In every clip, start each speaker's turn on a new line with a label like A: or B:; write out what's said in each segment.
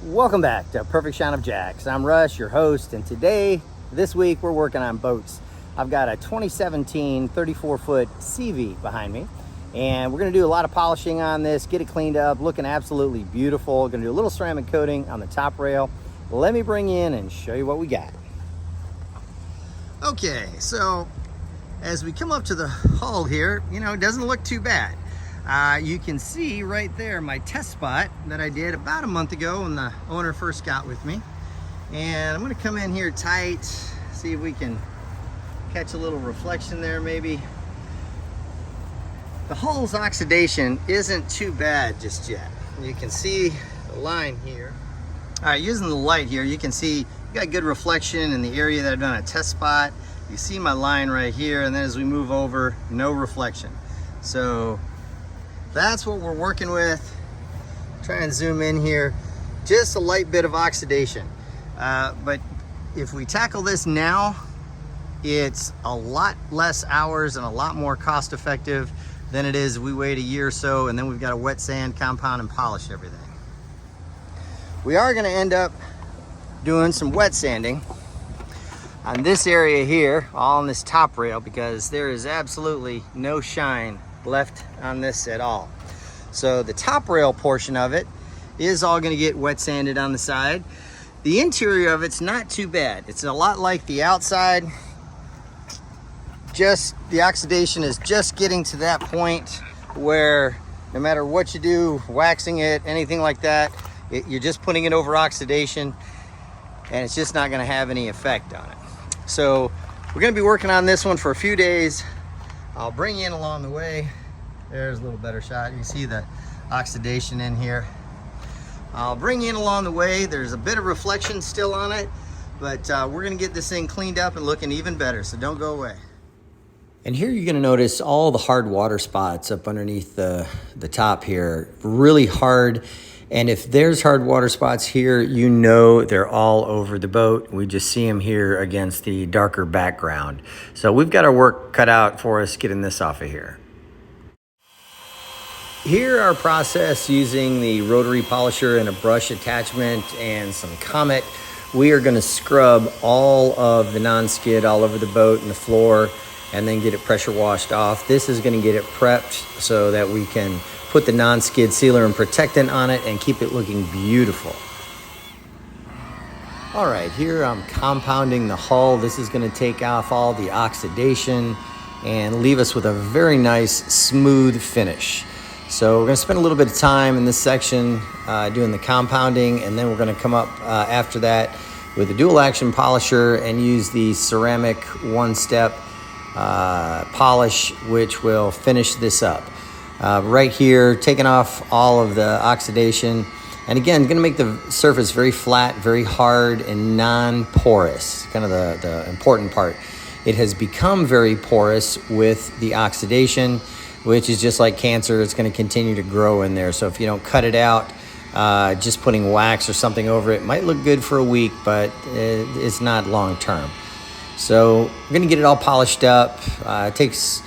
A: Welcome back to Perfect Shine of Jacks. I'm Russ, your host, and today, this week, we're working on boats. I've got a 2017 34-foot SeaVee behind me, and we're going to do a lot of polishing on this, get it cleaned up, looking absolutely beautiful. Going to do a little ceramic coating on the top rail. Let me bring you in and show you what we got. Okay, so as we come up to the hull here, it doesn't look too bad. You can see right there my test spot that I did about a month ago when the owner first got with me. And I'm going to come in here tight, see if we can catch a little reflection there maybe. The hull's oxidation isn't too bad just yet. You can see the line here. All right, using the light here, you can see you got good reflection in the area that I've done a test spot. You see my line right here, and then as we move over, no reflection. So that's what we're working with. Try and zoom in here. Just a light bit of oxidation. But if we tackle this now, it's a lot less hours and a lot more cost effective than it is if we wait a year or so and then we've got to wet sand, compound, and polish everything. We are going to end up doing some wet sanding on this area here, all on this top rail, because there is absolutely no shine left on this at all. So the top rail portion of it is all going to get wet sanded on the side. The interior of it's not too bad. It's a lot like the outside. Just the oxidation is just getting to that point where no matter what you do, waxing it, anything like that, you're just putting it over oxidation and it's just not going to have any effect on it. So we're going to be working on this one for a few days. I'll bring you in along the way. There's a little better shot. You can see the oxidation in here. I'll bring you in along the way. There's a bit of reflection still on it, but we're gonna get this thing cleaned up and looking even better, so don't go away. And here you're gonna notice all the hard water spots up underneath the top here, really hard. And if there's hard water spots here, they're all over the boat. We just see them here against the darker background. So we've got our work cut out for us getting this off of here. Here our process using the rotary polisher and a brush attachment and some Comet, we are going to scrub all of the non-skid all over the boat and the floor and then get it pressure washed off. This is going to get it prepped so that we can put the Nonskid Sealer and Protectant on it and keep it looking beautiful. All right, here I'm compounding the hull. This is going to take off all the oxidation and leave us with a very nice smooth finish. So we're going to spend a little bit of time in this section doing the compounding, and then we're going to come up after that with a dual action polisher and use the ceramic one-step polish, which will finish this up. Right here, taking off all of the oxidation, and again, going to make the surface very flat, very hard, and non-porous, kind of the important part. It has become very porous with the oxidation, which is just like cancer. It's going to continue to grow in there. So if you don't cut it out, just putting wax or something over it might look good for a week, but it's not long term. So we're going to get it all polished up. It takes,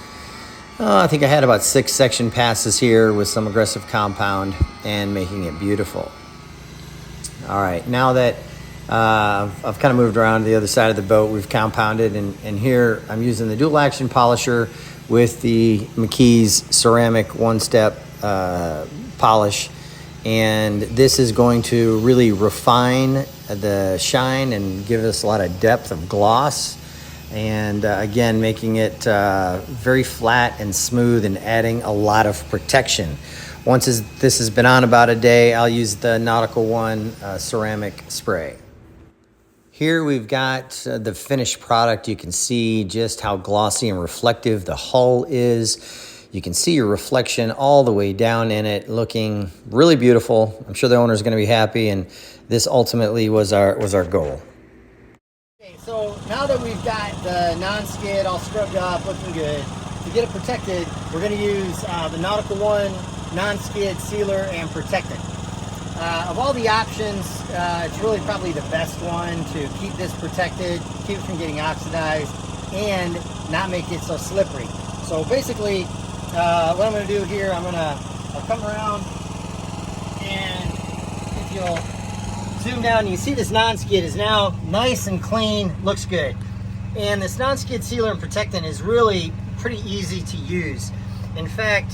A: I think I had about 6 section passes here with some aggressive compound and making it beautiful. All right, now that I've kind of moved around to the other side of the boat, we've compounded, and here I'm using the dual action polisher with the McKee's ceramic one-step polish, and this is going to really refine the shine and give us a lot of depth of gloss, and again making it very flat and smooth and adding a lot of protection. Once this has been on about a day, I'll use the Nautical One ceramic spray. Here we've got the finished product. You can see just how glossy and reflective the hull is. You can see your reflection all the way down in it, looking really beautiful. I'm sure the owner is going to be happy, and this ultimately was our goal. Okay, so now that we've got the non-skid all scrubbed up, looking good, to get it protected, we're going to use the Nautical One Nonskid Sealer and Protectant. Of all the options, it's really probably the best one to keep this protected, keep it from getting oxidized, and not make it so slippery. So basically, what I'm going to do here, I'll come around, and if you'll zoom down, you can see this non-skid is now nice and clean, looks good. And this non-skid sealer and protectant is really pretty easy to use. In fact,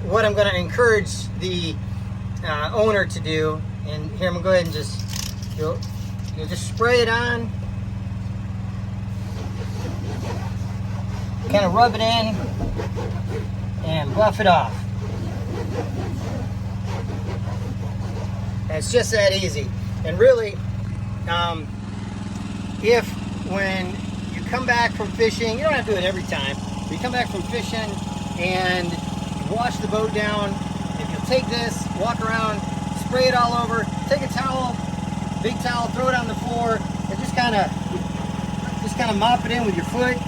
A: what I'm going to encourage the owner to do, and here I'm going to go ahead and just, you'll just spray it on, kind of rub it in, and buff it off. And it's just that easy. And really, if when you come back from fishing, you don't have to do it every time, but you come back from fishing and wash the boat down, if you'll take this, walk around, spray it all over, take a towel, big towel, throw it on the floor, and just kind of mop it in with your foot.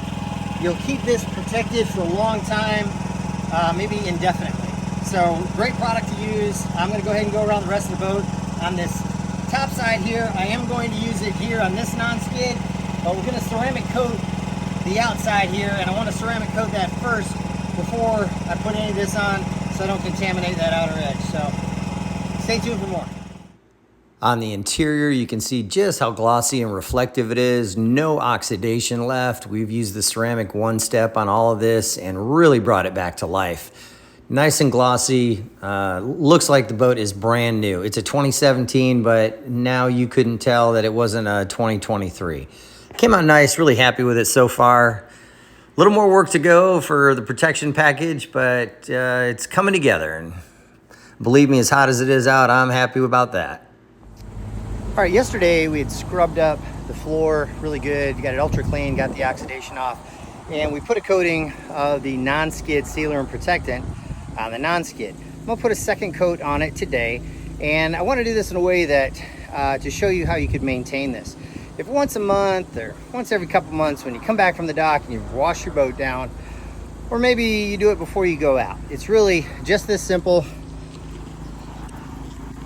A: You'll keep this protected for a long time, maybe indefinitely. So great product to use. I'm going to go ahead and go around the rest of the boat. On this top side here, I am going to use it here on this non-skid, but we're going to ceramic coat the outside here, and I want to ceramic coat that first before I put any of this on so I don't contaminate that outer edge. So stay tuned for more. On the interior, you can see just how glossy and reflective it is. No oxidation left. We've used the ceramic one step on all of this and really brought it back to life. Nice and glossy. Looks like the boat is brand new. It's a 2017, but now you couldn't tell that it wasn't a 2023. Came out nice, really happy with it so far. A little more work to go for the protection package, but it's coming together. And believe me, as hot as it is out, I'm happy about that. All right, yesterday we had scrubbed up the floor really good. You got it ultra clean, got the oxidation off, and we put a coating of the non-skid sealer and protectant on the non-skid. I'm gonna put a second coat on it today, and I want to do this in a way that to show you how you could maintain this. If once a month or once every couple months when you come back from the dock and you wash your boat down, or maybe you do it before you go out, it's really just this simple.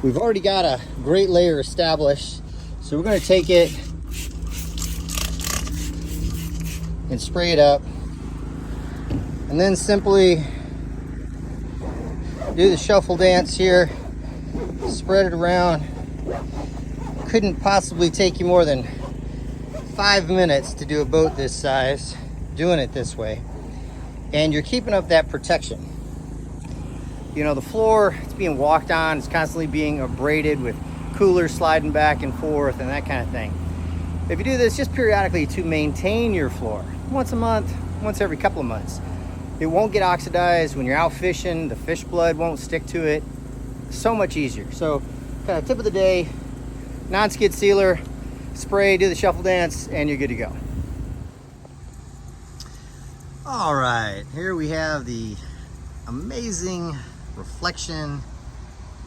A: We've already got a great layer established, so we're going to take it and spray it up, and then simply do the shuffle dance here, spread it around. Couldn't possibly take you more than 5 minutes to do a boat this size, doing it this way, and you're keeping up that protection. You know, the floor, it's being walked on, it's constantly being abraded with coolers sliding back and forth and that kind of thing. If you do this just periodically to maintain your floor, once a month, once every couple of months, it won't get oxidized. When you're out fishing, the fish blood won't stick to it. So much easier. So, kind of tip of the day, non-skid sealer, spray, do the shuffle dance, and you're good to go. All right, here we have the amazing reflection,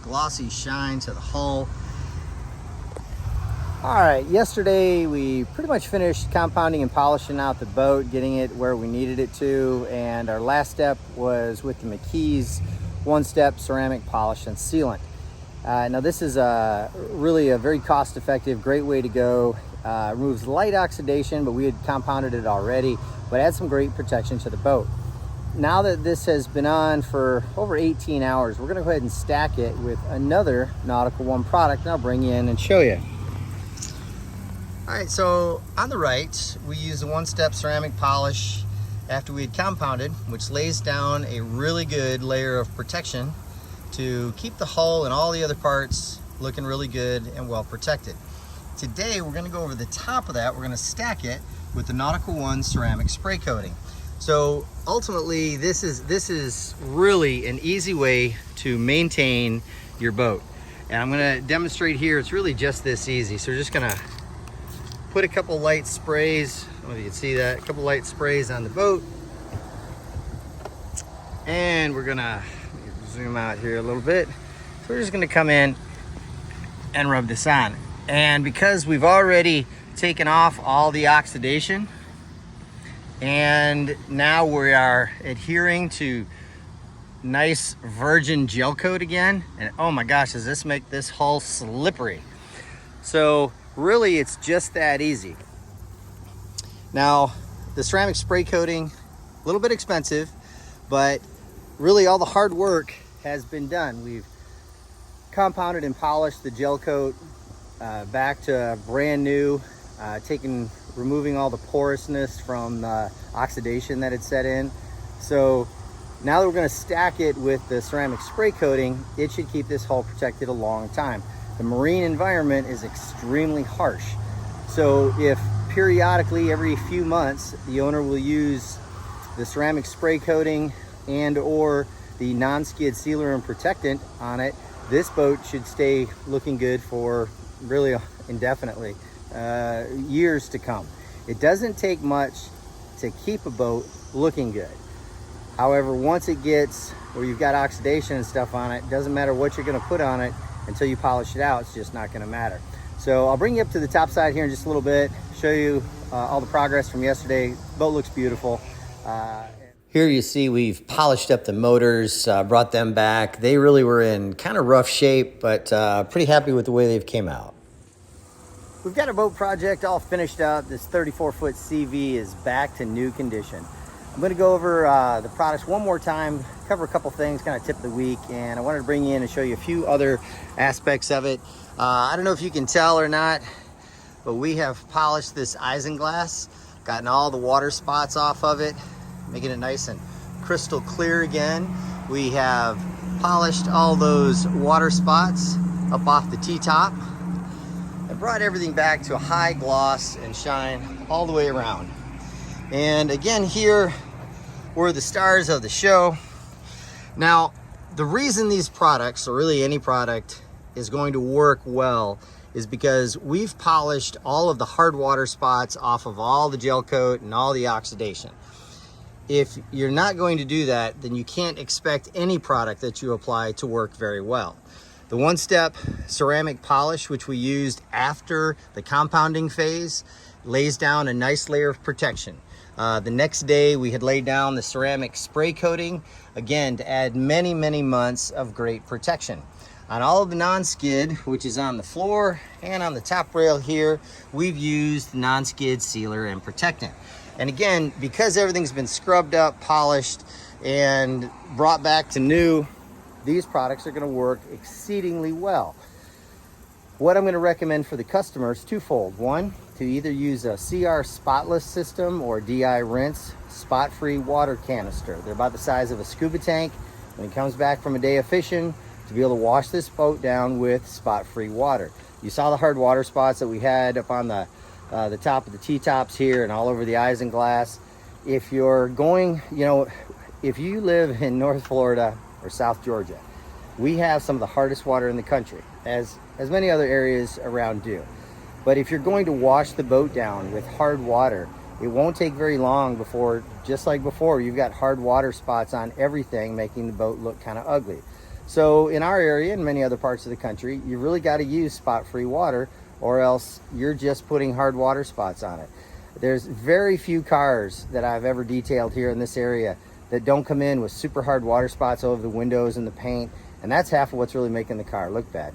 A: glossy shine to the hull. All right, yesterday we pretty much finished compounding and polishing out the boat, getting it where we needed it to, and our last step was with the McKee's one-step ceramic polish and sealant. Now this is really a very cost-effective, great way to go. Removes light oxidation, but we had compounded it already, but adds some great protection to the boat. Now that this has been on for over 18 hours, we're gonna go ahead and stack it with another Nautical One product, and I'll bring you in and show you. All right, so on the right, we use a one-step ceramic polish after we had compounded, which lays down a really good layer of protection to keep the hull and all the other parts looking really good and well protected. Today, we're gonna go over the top of that. We're gonna stack it with the Nautical One ceramic spray coating. So ultimately, this is really an easy way to maintain your boat. And I'm gonna demonstrate here, it's really just this easy. So we're just gonna put a couple light sprays, I don't know if you can see that, a couple light sprays on the boat. And we're gonna zoom out here a little bit. So we're just gonna come in and rub this on. And because we've already taken off all the oxidation, and now we are adhering to nice virgin gel coat again, and oh my gosh, does this make this hull slippery. So really, it's just that easy. Now, the ceramic spray coating, a little bit expensive, but really all the hard work has been done. We've compounded and polished the gel coat back to brand new, removing all the porousness from the oxidation that had set in. So now that we're going to stack it with the ceramic spray coating, it should keep this hull protected a long time. The marine environment is extremely harsh. So if periodically, every few months, the owner will use the ceramic spray coating and or the Nonskid Sealer and Protectant on it, this boat should stay looking good for really indefinitely, years to come. It doesn't take much to keep a boat looking good. However, once it gets where you've got oxidation and stuff on it, doesn't matter what you're going to put on it until you polish it out, it's just not going to matter. So I'll bring you up to the top side here in just a little bit, show you all the progress from yesterday. The boat looks beautiful. Here you see we've polished up the motors, brought them back. They really were in kind of rough shape, but pretty happy with the way they've came out. We've got our boat project all finished up. This 34-foot SeaVee is back to new condition. I'm going to go over the products one more time, cover a couple things, kind of tip of the week, and I wanted to bring you in and show you a few other aspects of it. I don't know if you can tell or not, but we have polished this isinglass, gotten all the water spots off of it, making it nice and crystal clear again. We have polished all those water spots up off the T-top and brought everything back to a high gloss and shine all the way around. And again, here were the stars of the show. Now, the reason these products, or really any product, is going to work well is because we've polished all of the hard water spots off of all the gel coat and all the oxidation. If you're not going to do that, then you can't expect any product that you apply to work very well. The one-step ceramic polish, which we used after the compounding phase, lays down a nice layer of protection. The next day we had laid down the ceramic spray coating, again, to add many, many months of great protection. On all of the non-skid, which is on the floor and on the top rail here, we've used Nonskid Sealer and Protectant. And again, because everything's been scrubbed up, polished, and brought back to new, these products are going to work exceedingly well. What I'm going to recommend for the customer is twofold. One, to either use a CR spotless system or DI rinse spot-free water canister. They're about the size of a scuba tank. When he comes back from a day of fishing, to be able to wash this boat down with spot-free water. You saw the hard water spots that we had up on the top of the T-tops here and all over the isinglass. If you're going, if you live in North Florida or South Georgia, we have some of the hardest water in the country, as many other areas around do. But if you're going to wash the boat down with hard water, it won't take very long before, just like before, you've got hard water spots on everything, making the boat look kind of ugly. So in our area and many other parts of the country, you really got to use spot-free water, or else you're just putting hard water spots on it. There's very few cars that I've ever detailed here in this area that don't come in with super hard water spots over the windows and the paint, and that's half of what's really making the car look bad.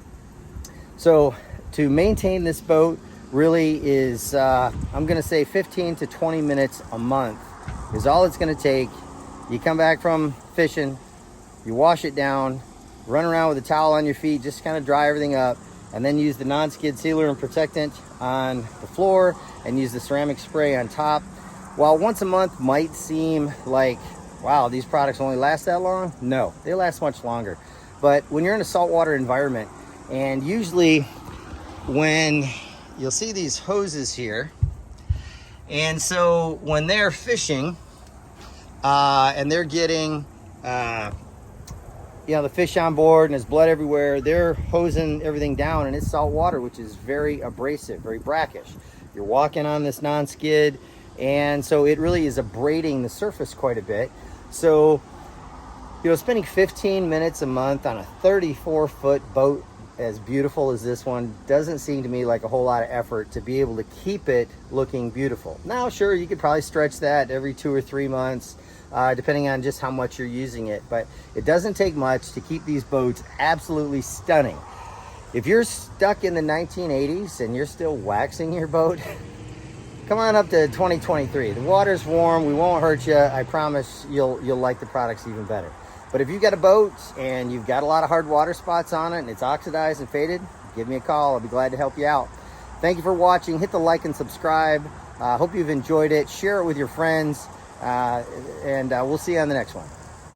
A: So to maintain this boat really is, I'm gonna say 15 to 20 minutes a month is all it's gonna take. You come back from fishing, you wash it down, run around with a towel on your feet, just kind of dry everything up, and then use the Nonskid Sealer and Protectant on the floor and use the ceramic spray on top. While once a month might seem like, wow, these products only last that long, no, they last much longer. But when you're in a saltwater environment, and usually when you'll see these hoses here, and so when they're fishing and they're getting the fish on board and there's blood everywhere, they're hosing everything down, and it's salt water, which is very abrasive, very brackish. You're walking on this non-skid, and so it really is abrading the surface quite a bit. So, spending 15 minutes a month on a 34-foot boat as beautiful as this one doesn't seem to me like a whole lot of effort to be able to keep it looking beautiful. Now, sure, you could probably stretch that every 2 or 3 months, depending on just how much you're using it, but it doesn't take much to keep these boats absolutely stunning. If you're stuck in the 1980s and you're still waxing your boat, come on up to 2023. The water's warm, we won't hurt you. I promise you'll like the products even better. But if you've got a boat and you've got a lot of hard water spots on it and it's oxidized and faded, give me a call. I'll be glad to help you out. Thank you for watching. Hit the like and subscribe. Hope you've enjoyed it. Share it with your friends, and we'll see you on the next one.